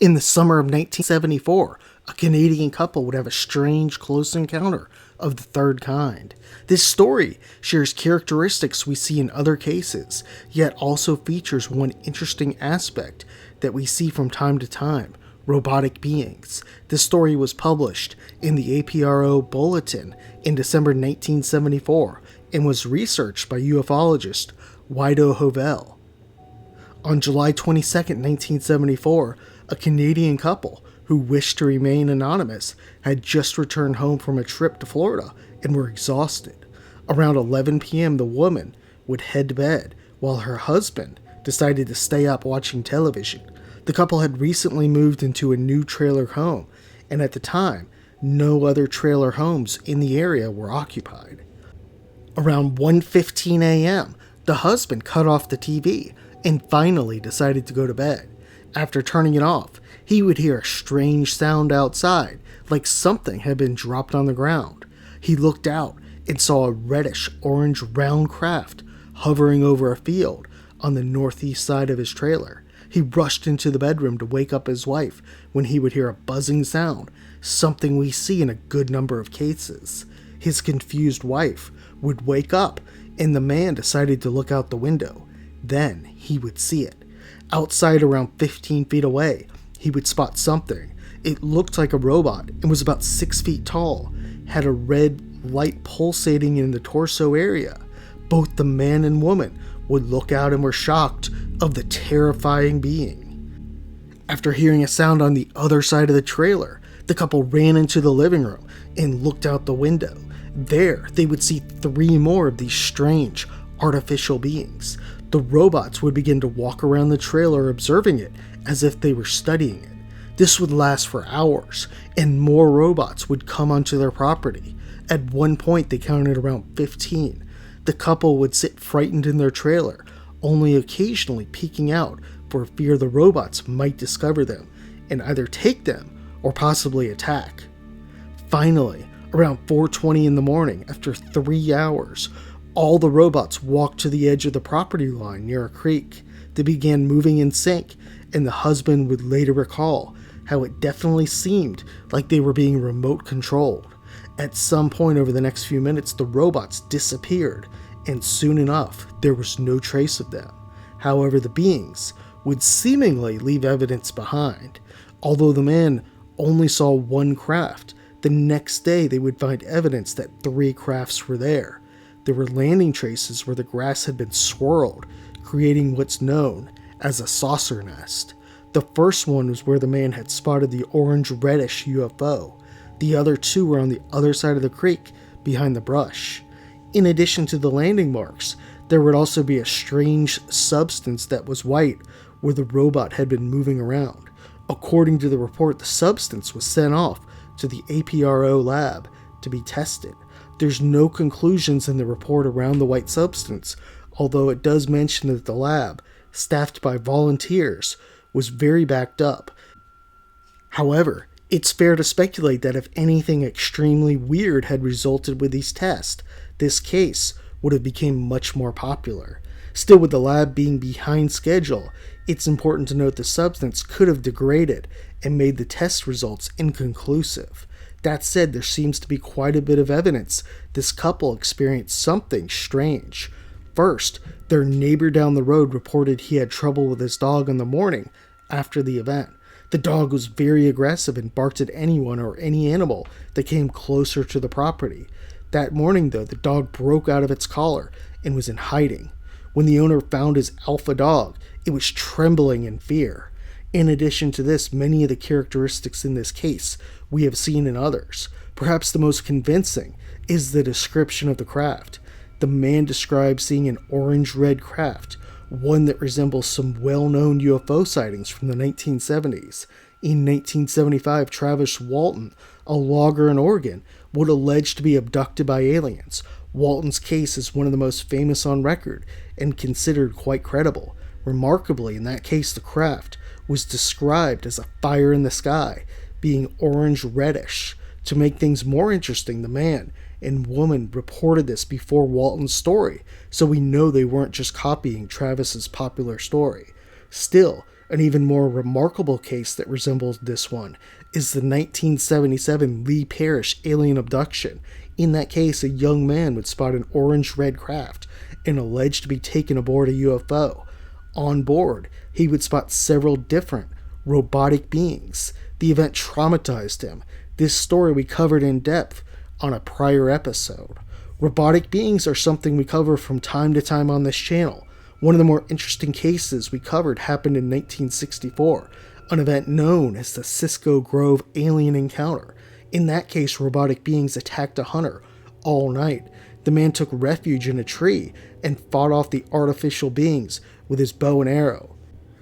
In the summer of 1974, a Canadian couple would have a strange close encounter of the third kind. This story shares characteristics we see in other cases, yet also features one interesting aspect that we see from time to time: robotic beings. This story was published in the APRO Bulletin in December 1974 and was researched by ufologist Wido Hovell. On July 22, 1974, a Canadian couple who wished to remain anonymous had just returned home from a trip to Florida and were exhausted. Around 11 p.m., the woman would head to bed while her husband decided to stay up watching television. The couple had recently moved into a new trailer home, and at the time, no other trailer homes in the area were occupied. Around 1:15 a.m., the husband cut off the TV and finally decided to go to bed. After turning it off, he would hear a strange sound outside, like something had been dropped on the ground. He looked out and saw a reddish-orange round craft hovering over a field on the northeast side of his trailer. He rushed into the bedroom to wake up his wife when he would hear a buzzing sound, something we see in a good number of cases. His confused wife would wake up, and the man decided to look out the window. Then he would see it. Outside, around 15 feet away, he would spot something. It looked like a robot and was about 6 feet tall, had a red light pulsating in the torso area. Both the man and woman would look out and were shocked of the terrifying being. After hearing a sound on the other side of the trailer, the couple ran into the living room and looked out the window. There, they would see 3 more of these strange, artificial beings. The robots would begin to walk around the trailer observing it as if they were studying it. This would last for hours, and more robots would come onto their property. At one point, they counted around 15. The couple would sit frightened in their trailer, only occasionally peeking out for fear the robots might discover them and either take them or possibly attack. Finally, around 4:20 in the morning, after 3 hours, all the robots walked to the edge of the property line near a creek. They began moving in sync, and the husband would later recall how it definitely seemed like they were being remote controlled. At some point over the next few minutes, the robots disappeared, and soon enough, there was no trace of them. However, the beings would seemingly leave evidence behind. Although the man only saw one craft, the next day they would find evidence that 3 crafts were there. There were landing traces where the grass had been swirled, creating what's known as a saucer nest. The first one was where the man had spotted the orange-reddish UFO. The other 2 were on the other side of the creek, behind the brush. In addition to the landing marks, there would also be a strange substance that was white where the robot had been moving around. According to the report, the substance was sent off to the APRO lab to be tested. There's no conclusions in the report around the white substance, although it does mention that the lab, staffed by volunteers, was very backed up. However, it's fair to speculate that if anything extremely weird had resulted with these tests, this case would have become much more popular. Still, with the lab being behind schedule, it's important to note the substance could have degraded and made the test results inconclusive. That said, there seems to be quite a bit of evidence this couple experienced something strange. First, their neighbor down the road reported he had trouble with his dog in the morning after the event. The dog was very aggressive and barked at anyone or any animal that came closer to the property. That morning, though, the dog broke out of its collar and was in hiding. When the owner found his alpha dog, it was trembling in fear. In addition to this, many of the characteristics in this case we have seen in others. Perhaps the most convincing is the description of the craft. The man described seeing an orange-red craft, one that resembles some well-known UFO sightings from the 1970s. In 1975, Travis Walton, a logger in Oregon, would allege to be abducted by aliens. Walton's case is one of the most famous on record and considered quite credible. Remarkably, in that case, the craft was described as a fire in the sky, being orange-reddish. To make things more interesting, the man and woman reported this before Walton's story, so we know they weren't just copying Travis's popular story. Still, An even more remarkable case that resembles this one is the 1977 Lee Parish alien abduction. In that case, a young man would spot an orange-red craft and alleged to be taken aboard a UFO. On board, he would spot several different robotic beings. The event traumatized him. This story we covered in depth on a prior episode. Robotic beings are something we cover from time to time on this channel. One of the more interesting cases we covered happened in 1964, an event known as the Cisco Grove alien encounter. In that case, robotic beings attacked a hunter all night. The man took refuge in a tree and fought off the artificial beings with his bow and arrow.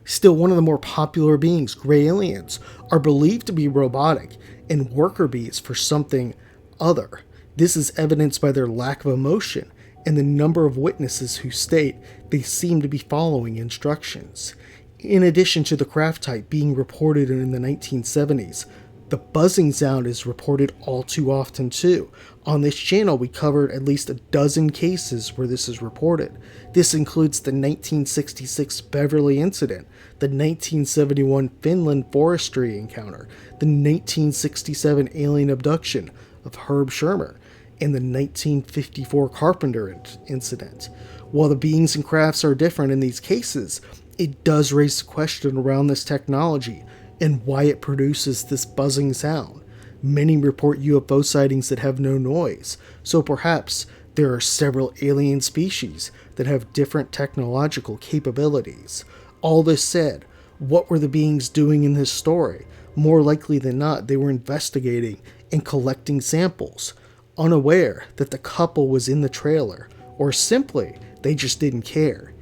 Still, one of the more popular beings, gray aliens, are believed to be robotic and worker bees for something other. This is evidenced by their lack of emotion and the number of witnesses who state they seem to be following instructions. In addition to the craft type being reported in the 1970s, the buzzing sound is reported all too often too. On this channel we covered at least a dozen cases where this is reported. This includes the 1966 Beverly incident, the 1971 Finland forestry encounter, the 1967 alien abduction of Herb Shermer, and the 1954 Carpenter incident. While the beings and crafts are different in these cases, it does raise the question around this technology and why it produces this buzzing sound. Many report UFO sightings that have no noise, so perhaps there are several alien species that have different technological capabilities. All this said, what were the beings doing in this story? More likely than not, they were investigating and collecting samples, unaware that the couple was in the trailer, or simply they just didn't care.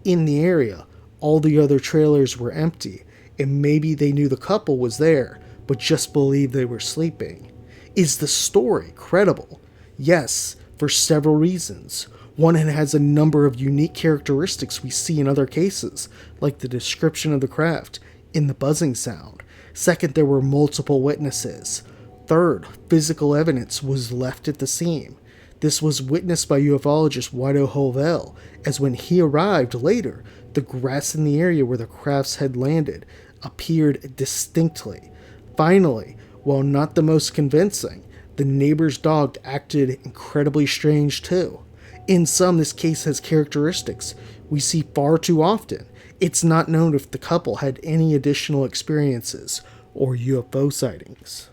In the area, all the other trailers were empty, and maybe they knew the couple was there, but just believed they were sleeping. Is the story credible? Yes, for several reasons. One, it has a number of unique characteristics we see in other cases, like the description of the craft and the buzzing sound. Second, there were multiple witnesses. Third, physical evidence was left at the scene. This was witnessed by ufologist Wido Hovell, as when he arrived later, the grass in the area where the crafts had landed appeared distinctly. Finally, while not the most convincing, the neighbor's dog acted incredibly strange too. In sum, this case has characteristics we see far too often. It's not known if the couple had any additional experiences or UFO sightings.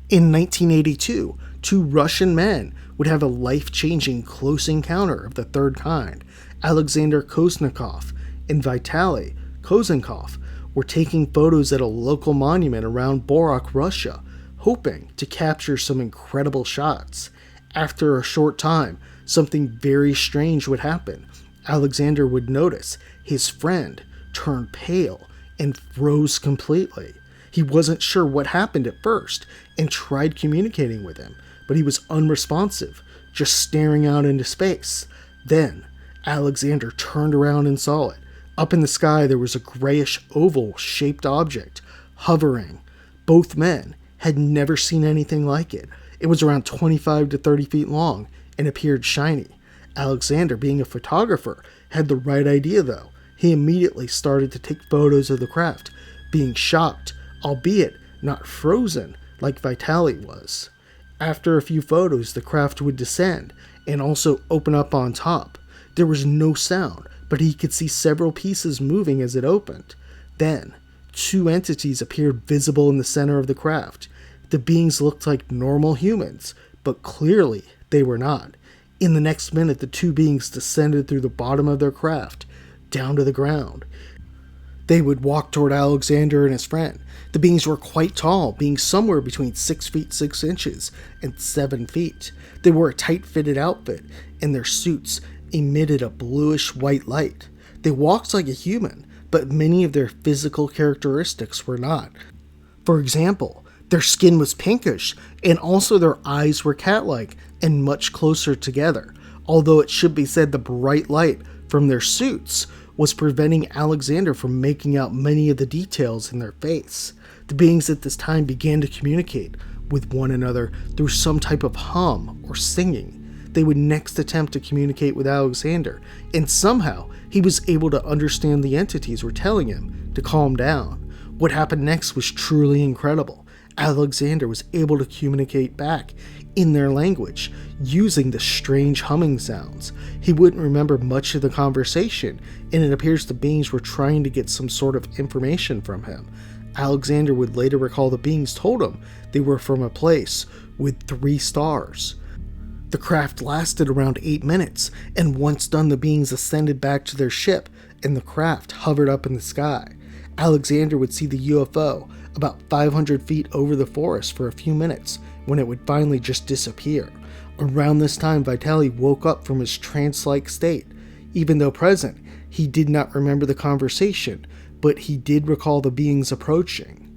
In 1982, two Russian men would have a life-changing close encounter of the third kind. Alexander Koznikov and Vitaly Kozenkov were taking photos at a local monument around Borak, Russia, hoping to capture some incredible shots. After a short time, something very strange would happen. Alexander would notice his friend turned pale and froze completely. He wasn't sure what happened at first and tried communicating with him, but he was unresponsive, just staring out into space. Then, Alexander turned around and saw it. Up in the sky there was a grayish oval-shaped object, hovering. Both men had never seen anything like it. It was around 25 to 30 feet long and appeared shiny. Alexander, being a photographer, had the right idea though. He immediately started to take photos of the craft, being shocked, albeit not frozen like Vitaly was. After a few photos, the craft would descend and also open up on top. There was no sound, but he could see several pieces moving as it opened. Then, two entities appeared visible in the center of the craft. The beings looked like normal humans, but clearly they were not. In the next minute, the two beings descended through the bottom of their craft, down to the ground. They would walk toward Alexander and his friend. The beings were quite tall, being somewhere between 6 feet 6 inches and 7 feet. They wore a tight-fitted outfit, and their suits emitted a bluish-white light. They walked like a human, but many of their physical characteristics were not. For example, their skin was pinkish, and also their eyes were cat-like and much closer together, although it should be said the bright light from their suits was preventing Alexander from making out many of the details in their face. The beings at this time began to communicate with one another through some type of hum or singing. They would next attempt to communicate with Alexander, and somehow He was able to understand the entities were telling him to calm down. What happened next was truly incredible. Alexander was able to communicate back in their language using the strange humming sounds. He wouldn't remember much of the conversation, and it appears the beings were trying to get some sort of information from him. Alexander would later recall the beings told him they were from a place with 3 stars. The craft lasted around 8 minutes, and once done, the beings ascended back to their ship, and the craft hovered up in the sky. Alexander would see the UFO about 500 feet over the forest for a few minutes, when it would finally just disappear. Around this time, Vitali woke up from his trance-like state. Even though present, he did not remember the conversation, but he did recall the beings approaching.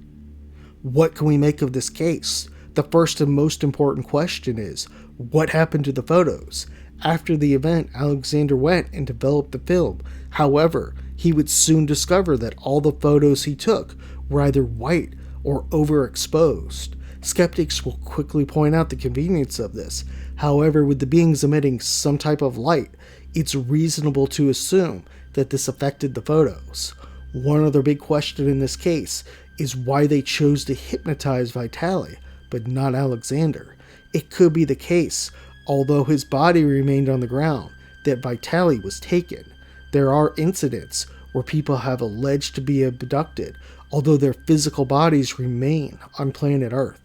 What can we make of this case? The first and most important question is, what happened to the photos? After the event, Alexander went and developed the film. However, he would soon discover that all the photos he took were either white or overexposed. Skeptics will quickly point out the convenience of this. However, with the beings emitting some type of light, it's reasonable to assume that this affected the photos. One other big question in this case is why they chose to hypnotize Vitali, but not Alexander. It could be the case, although his body remained on the ground, that Vitali was taken. There are incidents where people have alleged to be abducted, although their physical bodies remain on planet Earth.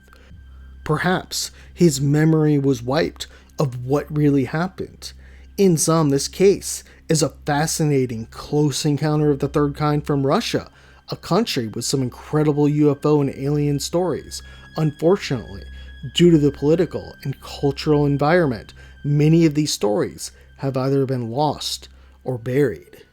Perhaps his memory was wiped of what really happened. In sum, this case is a fascinating close encounter of the third kind from Russia, a country with some incredible UFO and alien stories. Unfortunately, due to the political and cultural environment, many of these stories have either been lost or buried.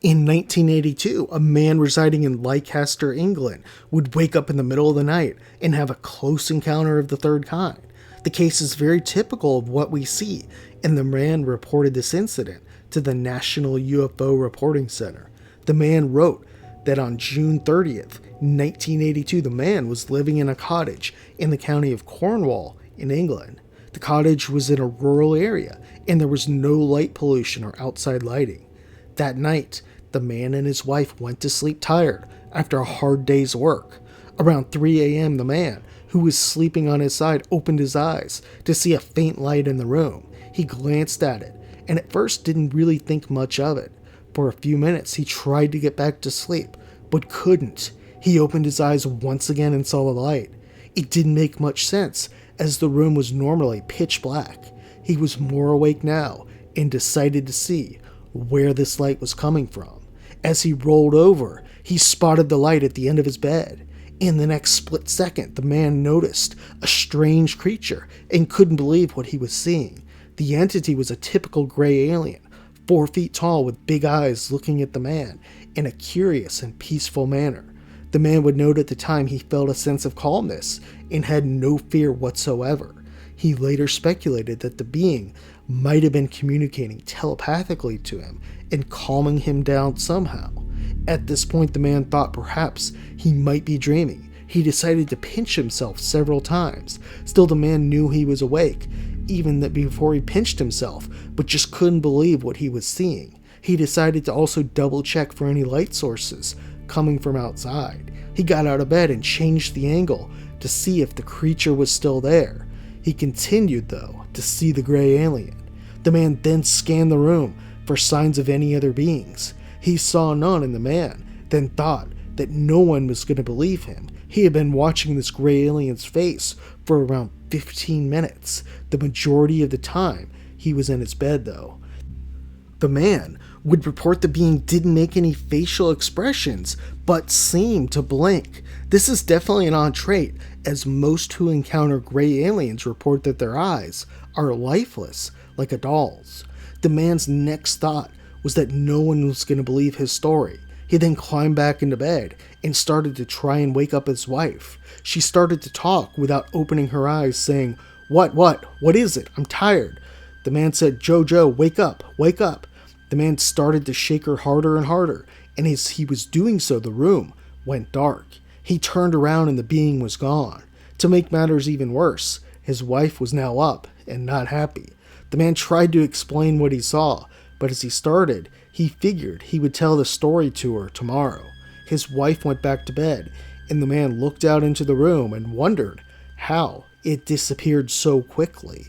In 1982, a man residing in Leicester, England, would wake up in the middle of the night and have a close encounter of the third kind. The case is very typical of what we see, and the man reported this incident to the National UFO Reporting Center. The man wrote that on June 30th, 1982, the man was living in a cottage in the county of Cornwall in England. The cottage was in a rural area, and there was no light pollution or outside lighting. That night, the man and his wife went to sleep tired after a hard day's work. Around 3 a.m., the man, who was sleeping on his side, opened his eyes to see a faint light in the room. He glanced at it, and at first didn't really think much of it. For a few minutes, he tried to get back to sleep, but couldn't. He opened his eyes once again and saw the light. It didn't make much sense, as the room was normally pitch black. He was more awake now, and decided to see where this light was coming from. As he rolled over, he spotted the light at the end of his bed. In the next split second, the man noticed a strange creature and couldn't believe what he was seeing. The entity was a typical gray alien, 4 feet tall with big eyes looking at the man in a curious and peaceful manner. The man would note at the time he felt a sense of calmness and had no fear whatsoever. He later speculated that the being might have been communicating telepathically to him and calming him down somehow. At this point, the man thought perhaps he might be dreaming. He decided to pinch himself several times. Still, the man knew he was awake, even that before he pinched himself, but just couldn't believe what he was seeing. He decided to also double check for any light sources coming from outside. He got out of bed and changed the angle to see if the creature was still there. He continued, though, to see the gray alien. The man then scanned the room for signs of any other beings. He saw none, and the man then thought that no one was going to believe him. He had been watching this gray alien's face for around 15 minutes. The majority of the time, he was in his bed, though. The man would report the being didn't make any facial expressions, but seemed to blink. This is definitely an odd trait, as most who encounter gray aliens report that their eyes are lifeless, like a doll's. The man's next thought was that no one was going to believe his story. He then climbed back into bed and started to try and wake up his wife. She started to talk without opening her eyes, saying, What is it? I'm tired." The man said, Joe, wake up, wake up." The man started to shake her harder and harder, and as he was doing so, the room went dark. He turned around and the being was gone. To make matters even worse, his wife was now up and not happy. The man tried to explain what he saw, but as he started, he figured he would tell the story to her tomorrow. His wife went back to bed, and the man looked out into the room and wondered how it disappeared so quickly.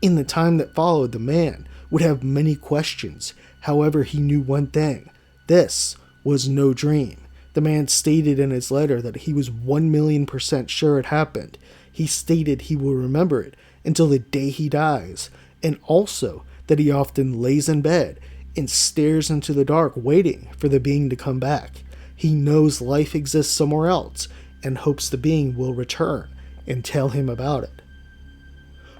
In the time that followed, the man would have many questions. However, he knew one thing. This was no dream. The man stated in his letter that he was 1,000,000% sure it happened. He stated he will remember it until the day he dies, and also that he often lays in bed and stares into the dark waiting for the being to come back. He knows life exists somewhere else and hopes the being will return and tell him about it.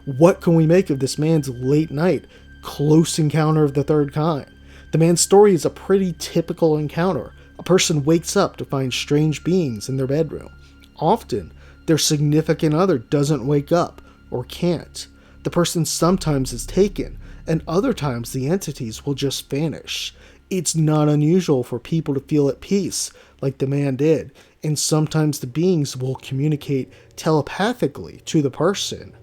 What can we make of this man's late night close encounter of the third kind? The man's story is a pretty typical encounter. A person wakes up to find strange beings in their bedroom. Often, their significant other doesn't wake up or can't. The person sometimes is taken, and other times the entities will just vanish. It's not unusual for people to feel at peace, like the man did, and sometimes the beings will communicate telepathically to the person.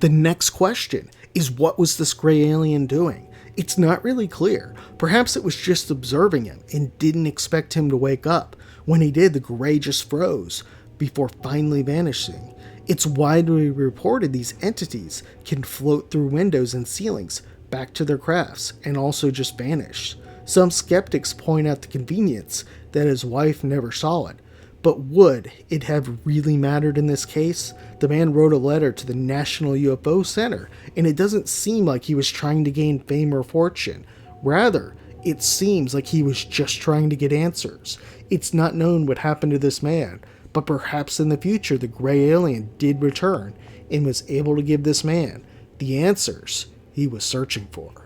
The next question is, what was this gray alien doing? It's not really clear. Perhaps it was just observing him and didn't expect him to wake up. When he did, the gray just froze before finally vanishing. It's widely reported these entities can float through windows and ceilings back to their crafts and also just vanish. Some skeptics point out the convenience that his wife never saw it. But would it have really mattered in this case? The man wrote a letter to the National UFO Center, and it doesn't seem like he was trying to gain fame or fortune. Rather, it seems like he was just trying to get answers. It's not known what happened to this man, but perhaps in the future the gray alien did return and was able to give this man the answers he was searching for.